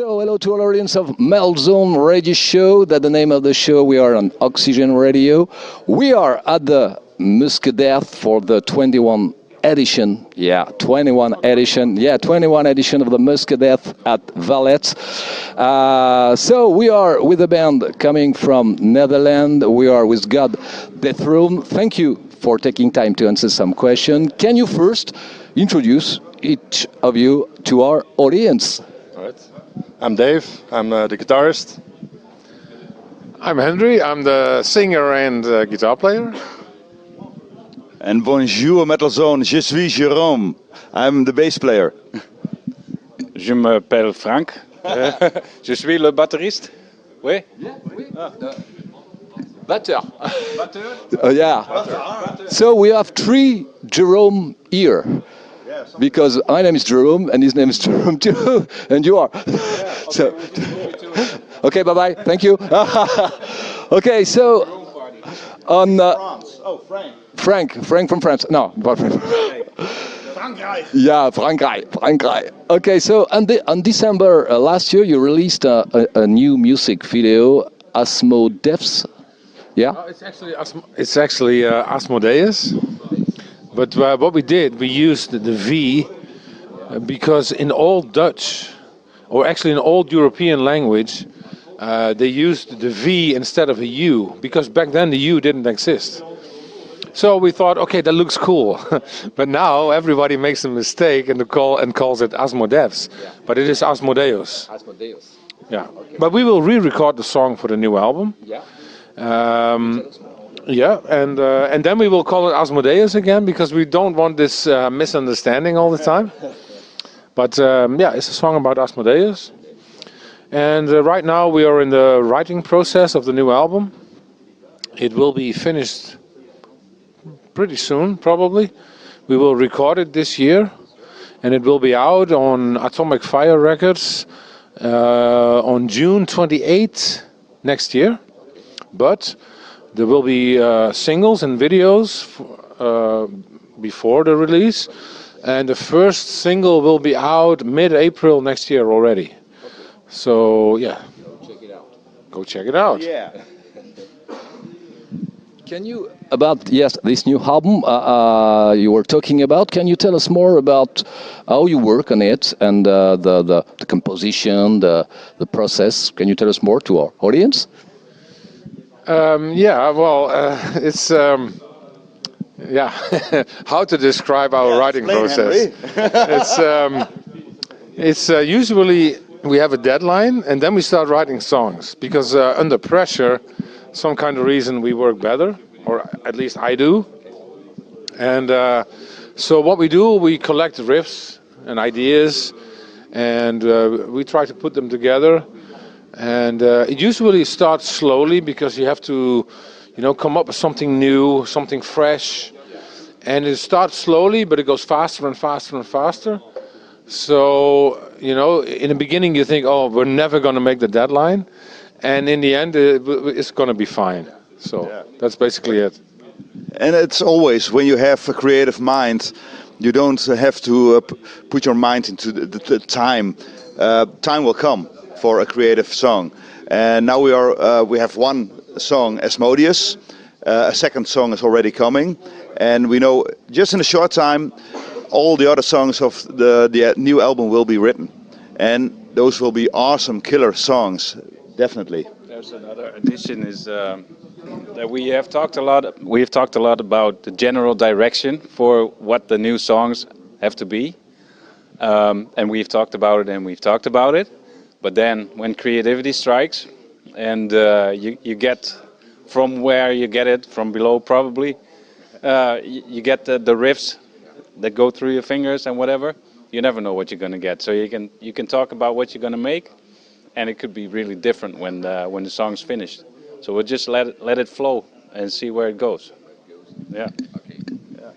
So, hello to all audience of Métal Zone radio show. That's the name of the show. We are on Oxygène Radio. We are at the MUSCADEATH for the 21 edition. Yeah, 21 edition. Yeah, 21 edition of the MUSCADEATH at VALLET. So we are with a band coming from Netherlands. We are with GOD DETHRONED. Thank you for taking time to answer some questions. Can you first introduce each of you to our audience? All right. I'm Dave. I'm the guitarist. I'm Henry. I'm the singer and guitar player. And bonjour, Métal Zone. Je suis Jérôme. I'm the bass player. Je m'appelle Frank. Je suis le batteriste. Oui? Yeah, oui. Batteur. Yeah. So we have three Jerome here. Because my name is Jerome and his name is Jerome too, and you are. Yeah, okay. So, okay, bye-bye. Thank you. Okay, so on France. Oh, Frank. Frank from France. No, Frankrijk. Yeah, Frankrijk. Okay, so on December last year, you released a new music video, Asmodeath. Yeah. It's actually Asmodeus. But what we did, we used the V because in Old Dutch, or actually in Old European language, they used the V instead of a U, because back then the U didn't exist. So we thought, okay, that looks cool. But now everybody makes a mistake and calls it Asmodeus. Yeah. But it is Asmodeus. Asmodeus. Yeah. Okay. But we will re-record the song for the new album. Yeah. Yeah, and then we will call it Asmodeus again, because we don't want this misunderstanding all the time. But yeah, it's a song about Asmodeus. And right now we are in the writing process of the new album. It will be finished pretty soon, probably. We will record it this year, and it will be out on Atomic Fire Records on June 28th next year. But there will be singles and videos before the release, and the first single will be out mid-April next year already. Okay. So yeah, go check it out. Yeah. Can you, about this new album you were talking about, can you tell us more about how you work on it and the composition, the process? Can you tell us more to our audience? Yeah, well, it's yeah, how to describe our writing process. It's usually we have a deadline and then we start writing songs, because under pressure, some kind of reason we work better, or at least I do. And so what we do, we collect riffs and ideas, and we try to put them together. And it usually starts slowly, because you have to, come up with something new, something fresh. And it starts slowly, but it goes faster and faster and faster. So, in the beginning you think, oh, we're never going to make the deadline. And in the end, it's going to be fine. So that's basically it. And it's always, when you have a creative mind, you don't have to put your mind into the time. Time will come for a creative song. And now we have one song, Asmodeus. A second song is already coming. And we know just in a short time all the other songs of the new album will be written. And those will be awesome killer songs, definitely. There's another addition is that we have talked a lot about the general direction for what the new songs have to be. And we've talked about it. But then when creativity strikes and you get from where you get it, from below probably, you get the riffs that go through your fingers and whatever, you never know what you're going to get. So you can talk about what you're going to make, and it could be really different when the song's finished. So we'll just let it flow and see where it goes. Yeah. Okay. Yeah.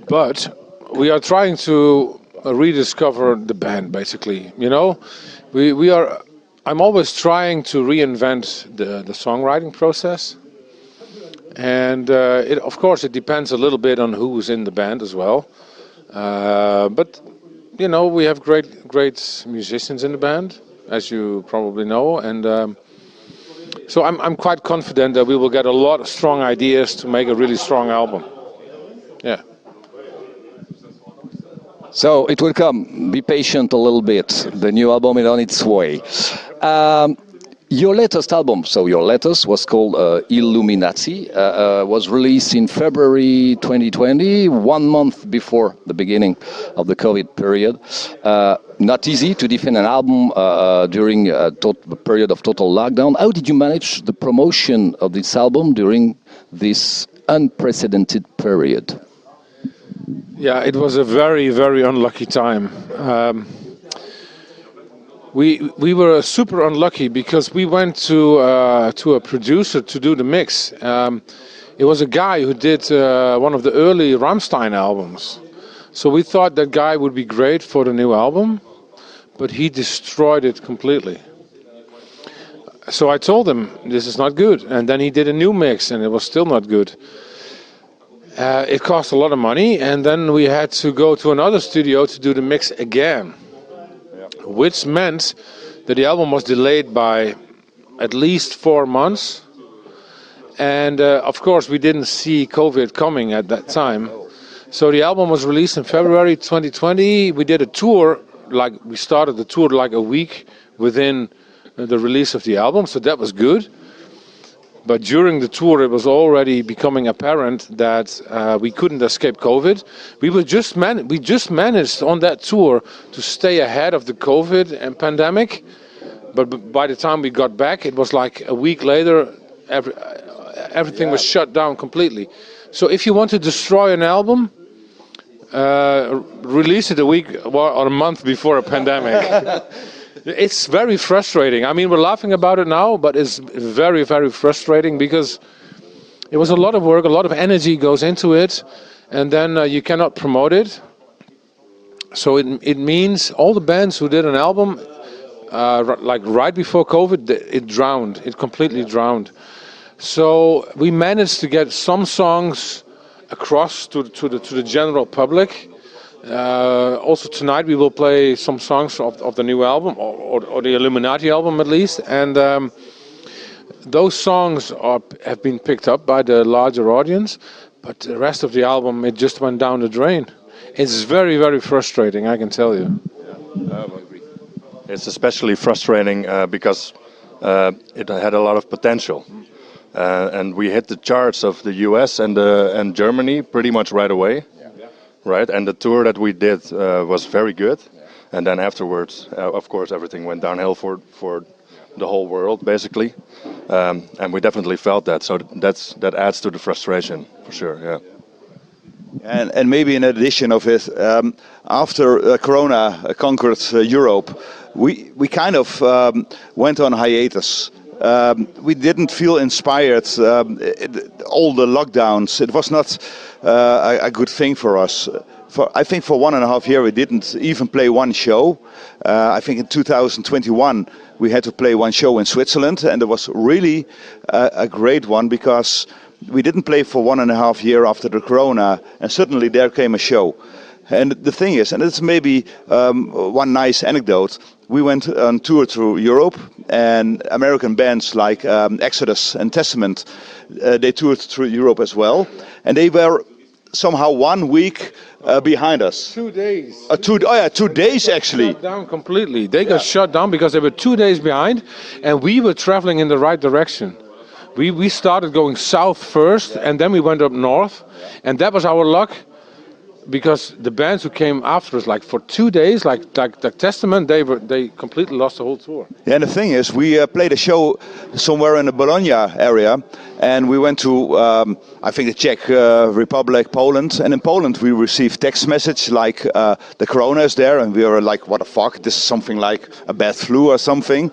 But we are trying to rediscover the band, basically. I'm always trying to reinvent the songwriting process, and of course it depends a little bit on who's in the band as well. But we have great musicians in the band, as you probably know, and so I'm quite confident that we will get a lot of strong ideas to make a really strong album. Yeah. So it will come. Be patient a little bit. The new album is on its way. Your latest album, so your latest, was called Illuminati, was released in February 2020, 1 month before the beginning of the COVID period. Not easy to defend an album during a period of total lockdown. How did you manage the promotion of this album during this unprecedented period? Yeah, it was a very, very unlucky time. We were super unlucky because we went to a producer to do the mix. It was a guy who did one of the early Rammstein albums. So we thought that guy would be great for the new album, but he destroyed it completely. So I told him, this is not good. And then he did a new mix and it was still not good. It cost a lot of money, and then we had to go to another studio to do the mix again. Which meant that the album was delayed by at least 4 months. And of course, we didn't see COVID coming at that time. So the album was released in February 2020. We did a tour, we started the tour like a week within the release of the album, so that was good. But during the tour, it was already becoming apparent that we couldn't escape COVID. We just managed on that tour to stay ahead of the COVID and pandemic. But by the time we got back, it was like a week later, everything was shut down completely. So if you want to destroy an album, release it a week or a month before a pandemic. It's very frustrating. I mean, we're laughing about it now, but it's very, very frustrating because it was a lot of work, a lot of energy goes into it, and then you cannot promote it. So it means all the bands who did an album, like right before COVID, it completely drowned. So we managed to get some songs across to the general public. Also tonight we will play some songs of the new album, or the Illuminati album at least, and those songs have been picked up by the larger audience, but the rest of the album, it just went down the drain. It's very, very frustrating, I can tell you. I agree. It's especially frustrating because it had a lot of potential, and we hit the charts of the US and Germany pretty much right away. Right, and the tour that we did was very good, and then afterwards, of course, everything went downhill for the whole world, basically, and we definitely felt that. So that adds to the frustration for sure. Yeah. And maybe in addition of it, after Corona conquered Europe, we kind of went on hiatus. We didn't feel inspired. All the lockdowns, it was not a good thing for us. I think for 1.5 years we didn't even play one show. I think in 2021 we had to play one show in Switzerland, and it was really a great one because we didn't play for 1.5 years after the Corona, and suddenly there came a show. And the thing is, and it's maybe one nice anecdote, we went on tour through Europe, and American bands like Exodus and Testament, they toured through Europe as well, and they were somehow 1 week behind us. 2 days. 2 days actually. Shut down completely. They got shut down because they were 2 days behind, and we were traveling in the right direction. We started going south first, and then we went up north, and that was our luck. Because the bands who came after us, like for 2 days, like Testament, they completely lost the whole tour. Yeah, and the thing is, we played a show somewhere in the Bologna area, and we went to, I think, the Czech Republic, Poland. And in Poland, we received text message like the Corona is there, and we were like, what the fuck? This is something like a bad flu or something.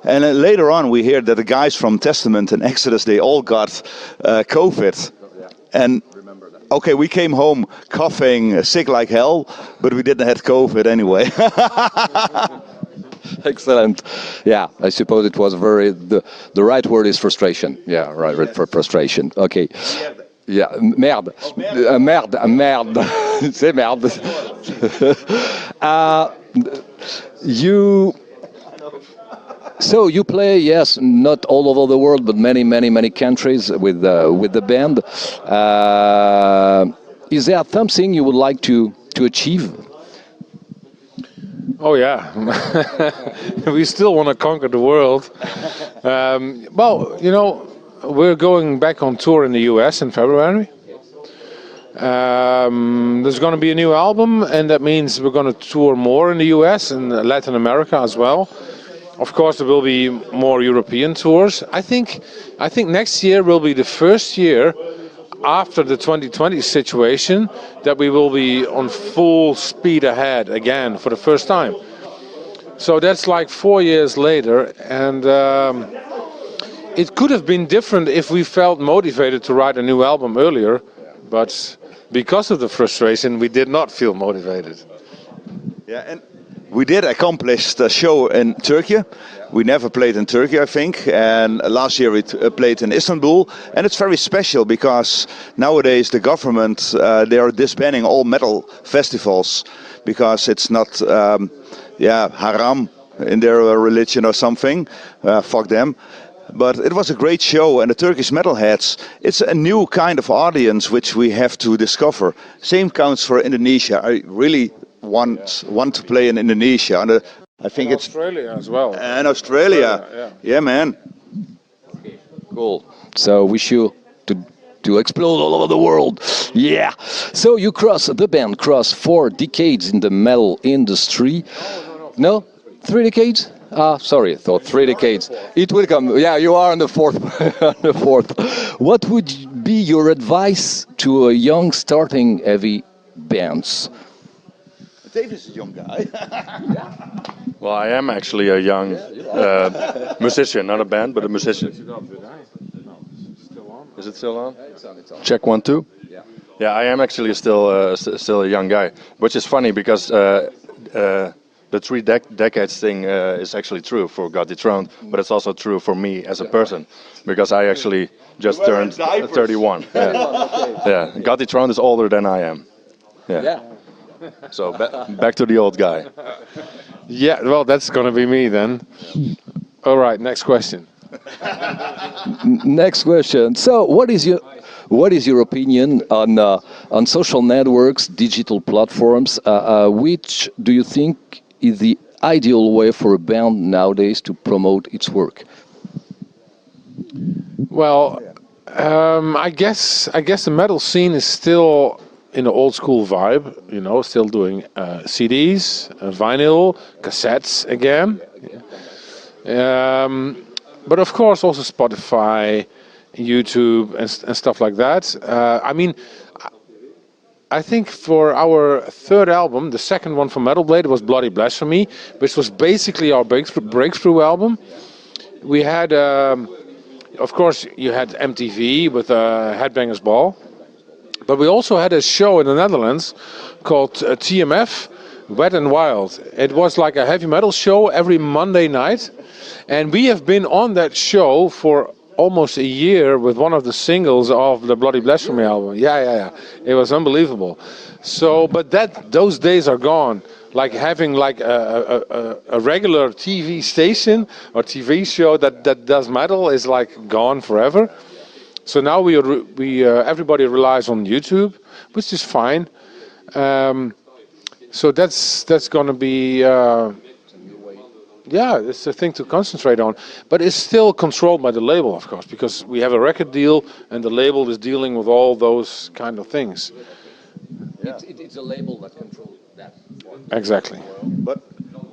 And then later on, we heard that the guys from Testament and Exodus, they all got COVID. And okay, we came home coughing, sick like hell, but we didn't have COVID anyway. Excellent. Yeah, I suppose it was the right word is frustration. Yeah, right, for frustration. Okay. Yeah, merde. Merde. C'est merde. So you play, yes, not all over the world, but many countries with the band. Is there something you would like to achieve? Oh yeah, we still want to conquer the world. Well, you know, we're going back on tour in the US in February. There's going to be a new album, and that means we're going to tour more in the US and Latin America as well. Of course, there will be more European tours. I think next year will be the first year after the 2020 situation that we will be on full speed ahead again for the first time. So that's like 4 years later, and it could have been different if we felt motivated to write a new album earlier, but because of the frustration, we did not feel motivated. Yeah, and we did accomplish the show in Turkey. We never played in Turkey, I think, and last year we played in Istanbul, and it's very special because nowadays the government, they are disbanding all metal festivals because it's not haram in their religion or something. Fuck them. But it was a great show, and the Turkish metalheads, it's a new kind of audience which we have to discover. Same counts for Indonesia. I really want to play in Indonesia, and I think it's Australia as well. And Australia, yeah, man. Cool. So wish you to explode all over the world. Yeah. So you the band crossed 4 decades in the metal industry. No? 3 decades? Sorry, I thought 3 decades. It will come. Yeah, you are on the fourth. What would be your advice to a young starting heavy bands? Dave is a young guy. Well, I am actually a young musician, not a band, but a musician. Is it still on? It's on. Check 1, 2. Yeah, I am actually still a young guy, which is funny because the 3 decades thing is actually true for God Dethroned, but it's also true for me as a person, because I actually just turned 31. Yeah, God Dethroned is older than I am. Yeah. So back to the old guy. Yeah, well, that's going to be me then. All right, next question. Next question. So, what is your opinion on social networks, digital platforms? Which do you think is the ideal way for a band nowadays to promote its work? Well, I guess the metal scene is still in the old school vibe, you know, still doing CDs, vinyl, cassettes again. But of course also Spotify, YouTube and stuff like that. I mean, I think for our third album, the second one from Metal Blade, was Bloody Blasphemy, which was basically our breakthrough album. We had, of course, you had MTV with Headbangers Ball. But we also had a show in the Netherlands called TMF, Wet and Wild. It was like a heavy metal show every Monday night. And we have been on that show for almost a year with one of the singles of the Bloody Blasphemy album. Yeah. It was unbelievable. So, but those days are gone. Like having like a regular TV station or TV show that does metal is like gone forever. So now we everybody relies on YouTube, which is fine. So that's going to be it's a thing to concentrate on. But it's still controlled by the label, of course, because we have a record deal and the label is dealing with all those kind of things. Yeah. It's a label that controls that. Exactly. But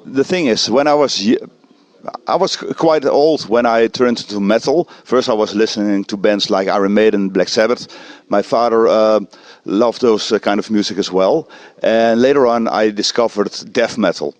the thing is, when I was quite old when I turned to metal. First I was listening to bands like Iron Maiden, Black Sabbath. My father loved those kind of music as well. And later on I discovered death metal.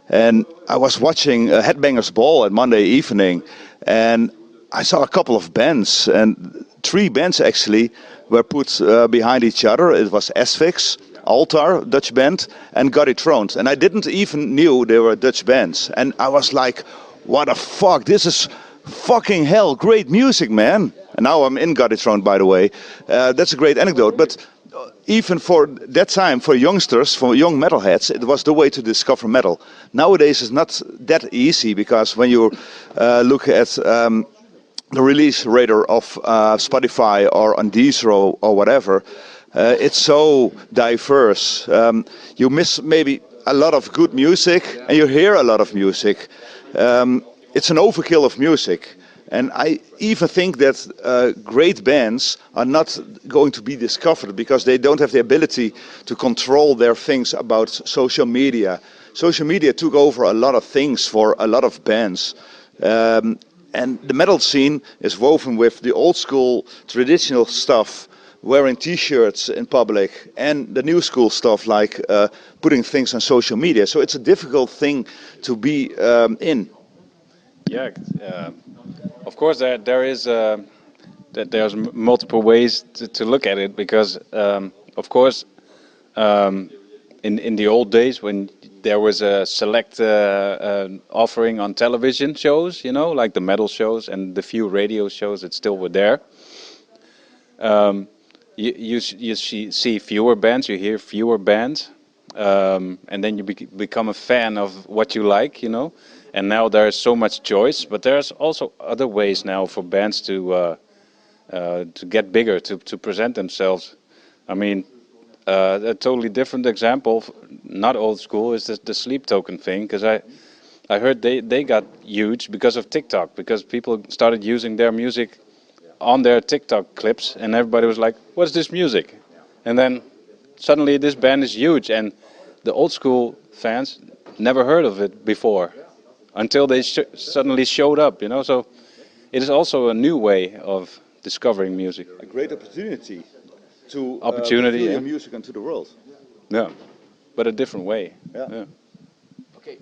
And I was watching Headbangers Ball on Monday evening, and I saw a couple of bands, and 3 bands actually were put behind each other. It was Asphyx, Altar, Dutch band, and God Dethroned. And I didn't even knew they were Dutch bands. And I was like, what the fuck, this is fucking hell, great music, man. And now I'm in God Dethroned, by the way. That's a great anecdote. But even for that time, for youngsters, for young metalheads, it was the way to discover metal. Nowadays, it's not that easy because when you look at the release radar of Spotify or on Deezer or whatever, it's so diverse. You miss maybe a lot of good music, and you hear a lot of music. It's an overkill of music. And I even think that great bands are not going to be discovered because they don't have the ability to control their things about social media. Social media took over a lot of things for a lot of bands. And the metal scene is woven with the old school traditional stuff, wearing t-shirts in public, and the new school stuff like putting things on social media. So it's a difficult thing to be in. Yeah, of course there's multiple ways to look at it because of course in the old days when there was a select offering on television shows, you know, like the metal shows and the few radio shows that still were there. You see fewer bands, you hear fewer bands, and then you become a fan of what you like, you know. And now there's so much choice, but there's also other ways now for bands to get bigger, to present themselves. I mean, a totally different example, not old school, is the Sleep Token thing, because I heard they got huge because of TikTok, because people started using their music on their TikTok clips, and everybody was like, what's this music? And then suddenly this band is huge, and the old school fans never heard of it before, until they suddenly showed up, you know. So it is also a new way of discovering music. A great opportunity to reveal your music onto the world. Yeah, but a different way. Yeah. Okay,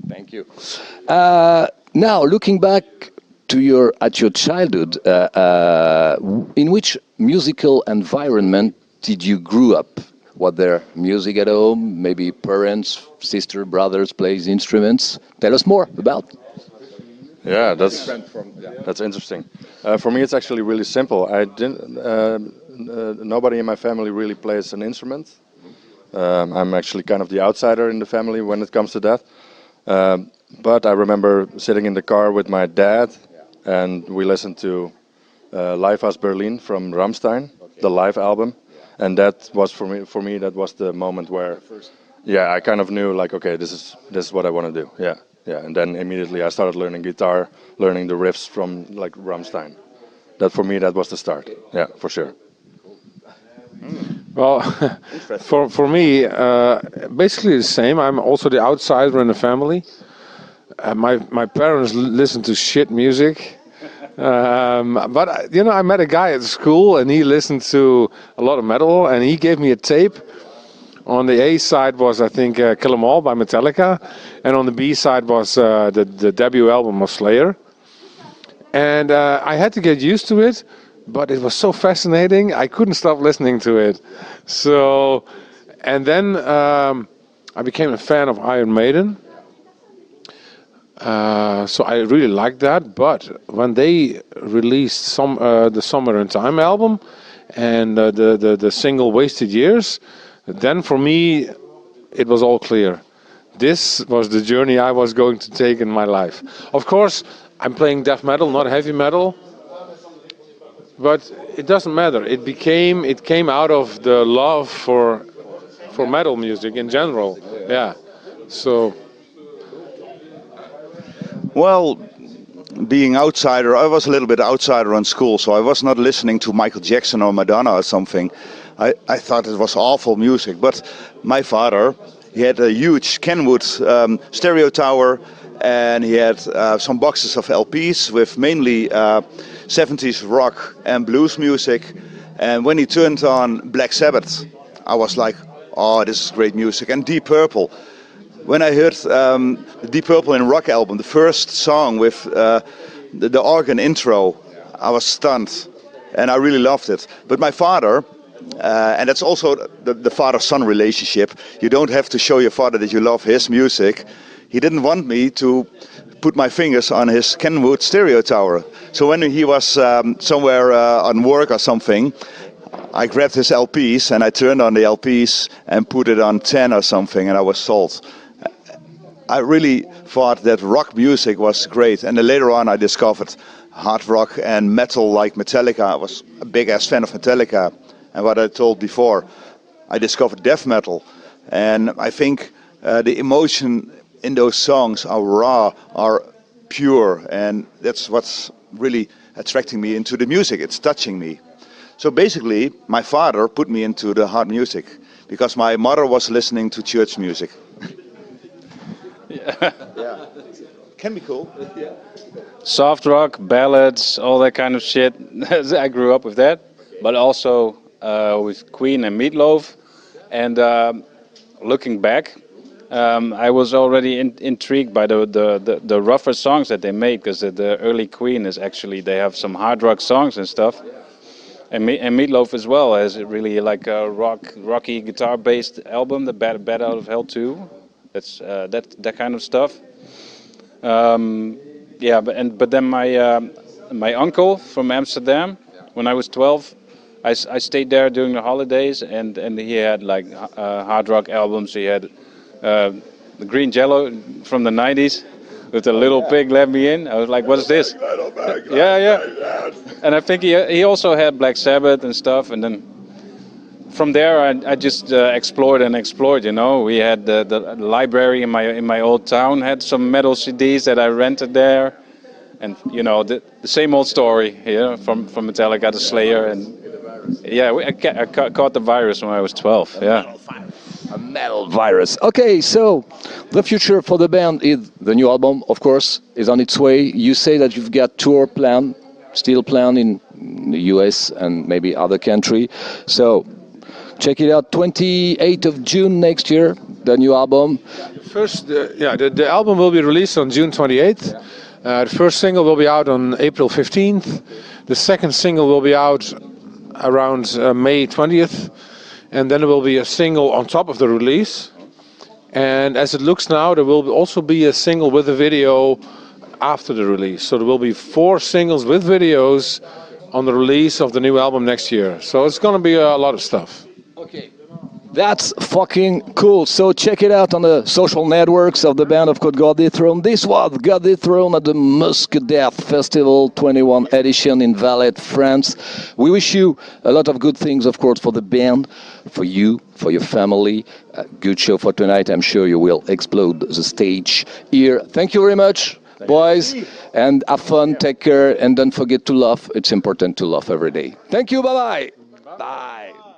thank you. Now, looking back to your childhood, in which musical environment did you grow up? Was there music at home? Maybe parents, sister, brothers plays instruments. Tell us more about. Yeah, that's interesting. For me, it's actually really simple. I didn't. Nobody in my family really plays an instrument. I'm actually kind of the outsider in the family when it comes to that. But I remember sitting in the car with my dad, and we listened to Live aus Berlin from Rammstein, the live album. And that was for me that was the moment where, yeah, I kind of knew like, okay, this is what I want to do. Yeah. And then immediately I started learning guitar, learning the riffs from like Rammstein. That for me that was the start. Yeah, for sure. Well, for me, basically the same. I'm also the outsider in the family. My parents listen to shit music. But you know, I met a guy at school and he listened to a lot of metal, and he gave me a tape. On the A side was, I think, Kill 'Em All by Metallica, and on the B side was the debut album of Slayer. And I had to get used to it, but it was so fascinating, I couldn't stop listening to it. So, and then I became a fan of Iron Maiden. So I really liked that, but when they released the Summer in Time album and the single Wasted Years, then for me it was all clear. This was the journey I was going to take in my life. Of course, I'm playing death metal, not heavy metal, but it doesn't matter. It came out of the love for metal music in general. Yeah, so. Well, being outsider, I was a little bit outsider on school, so I was not listening to Michael Jackson or Madonna or something. I thought it was awful music, but my father, he had a huge Kenwood stereo tower, and he had some boxes of LPs with mainly 70s rock and blues music. And when he turned on Black Sabbath, I was like, oh, this is great music. And Deep Purple. When I heard the Deep Purple in Rock album, the first song with the organ intro, I was stunned, and I really loved it. But my father, and that's also the father-son relationship, you don't have to show your father that you love his music. He didn't want me to put my fingers on his Kenwood stereo tower. So when he was somewhere on work or something, I grabbed his LPs and I turned on the LPs and put it on 10 or something, and I was sold. I really thought that rock music was great, and then later on I discovered hard rock and metal like Metallica. I was a big-ass fan of Metallica, and what I told before, I discovered death metal, and I think the emotion in those songs are raw, are pure, and that's what's really attracting me into the music. It's touching me. So basically, my father put me into the hard music because my mother was listening to church music. Yeah. Can be cool. Soft rock, ballads, all that kind of shit. I grew up with that, but also with Queen and Meatloaf. And looking back, I was already intrigued by the rougher songs that they made, because the early Queen is actually, they have some hard rock songs and stuff. And Meatloaf as well has really like a rocky guitar-based album, the Bad Out of Hell 2. That's that kind of stuff. Yeah, but then my uncle from Amsterdam, when I was 12, I stayed there during the holidays, and he had like hard rock albums. He had the Green Jello from the 90s with the Little Pig Let Me In. I was like, what is this? Yeah. And I think he also had Black Sabbath and stuff, and then from there I just explored and explored, you know. We had the library in my old town had some metal CDs that I rented there, and you know, the same old story here from Metallica to Slayer, and yeah, I caught the virus when I was 12. Yeah. A metal virus. Okay, so the future for the band is the new album, of course, is on its way. You say that you've got tour plan, still planned in the US and maybe other country. So check it out, 28th of June next year, the new album. First, the album will be released on June 28th. The first single will be out on April 15th. The second single will be out around May 20th. And then there will be a single on top of the release. And as it looks now, there will also be a single with a video after the release. So there will be 4 singles with videos on the release of the new album next year. So it's going to be a lot of stuff. Okay, that's fucking cool. So check it out on the social networks of the band of God Dethroned. This was God Dethroned at the MUSCADEATH Festival 21 edition in Vallet, France. We wish you a lot of good things, of course, for the band, for you, for your family. A good show for tonight. I'm sure you will explode the stage here. Thank you very much, boys, and have fun, take care, and don't forget to laugh. It's important to laugh every day. Thank you, bye-bye. Bye.